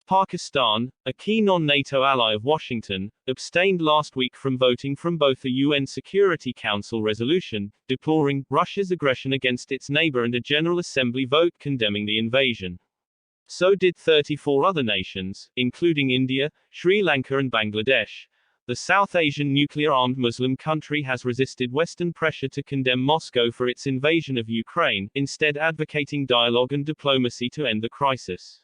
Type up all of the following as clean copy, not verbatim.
Pakistan, a key non-NATO ally of Washington, abstained last week from voting from both a UN Security Council resolution, deploring Russia's aggression against its neighbor and a General Assembly vote condemning the invasion. So did 34 other nations, including India, Sri Lanka and Bangladesh. The South Asian nuclear-armed Muslim country has resisted Western pressure to condemn Moscow for its invasion of Ukraine, instead advocating dialogue and diplomacy to end the crisis.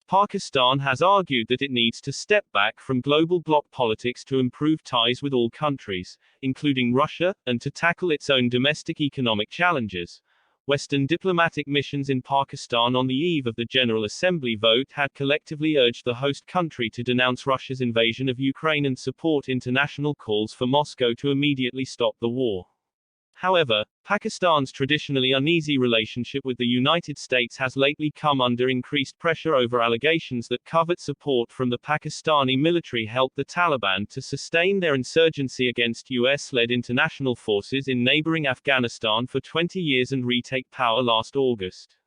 Pakistan has argued that it needs to step back from global bloc politics to improve ties with all countries, including Russia, and to tackle its own domestic economic challenges. Western diplomatic missions in Pakistan on the eve of the General Assembly vote had collectively urged the host country to denounce Russia's invasion of Ukraine and support international calls for Moscow to immediately stop the war. However, Pakistan's traditionally uneasy relationship with the United States has lately come under increased pressure over allegations that covert support from the Pakistani military helped the Taliban to sustain their insurgency against US-led international forces in neighboring Afghanistan for 20 years and retake power last August.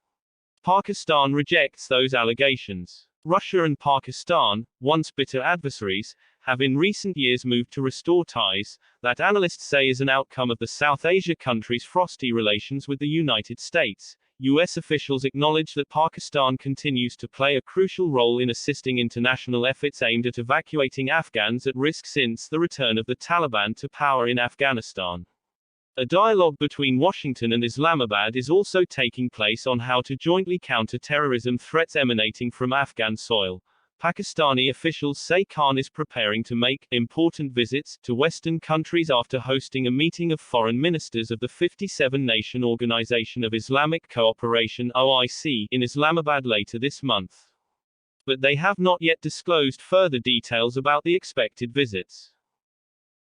Pakistan rejects those allegations. Russia and Pakistan, once bitter adversaries, have in recent years moved to restore ties, that analysts say is an outcome of the South Asia country's frosty relations with the United States. US officials acknowledge that Pakistan continues to play a crucial role in assisting international efforts aimed at evacuating Afghans at risk since the return of the Taliban to power in Afghanistan. A dialogue between Washington and Islamabad is also taking place on how to jointly counter terrorism threats emanating from Afghan soil. Pakistani officials say Khan is preparing to make important visits to Western countries after hosting a meeting of foreign ministers of the 57-nation Organization of Islamic Cooperation (OIC) in Islamabad later this month. But they have not yet disclosed further details about the expected visits.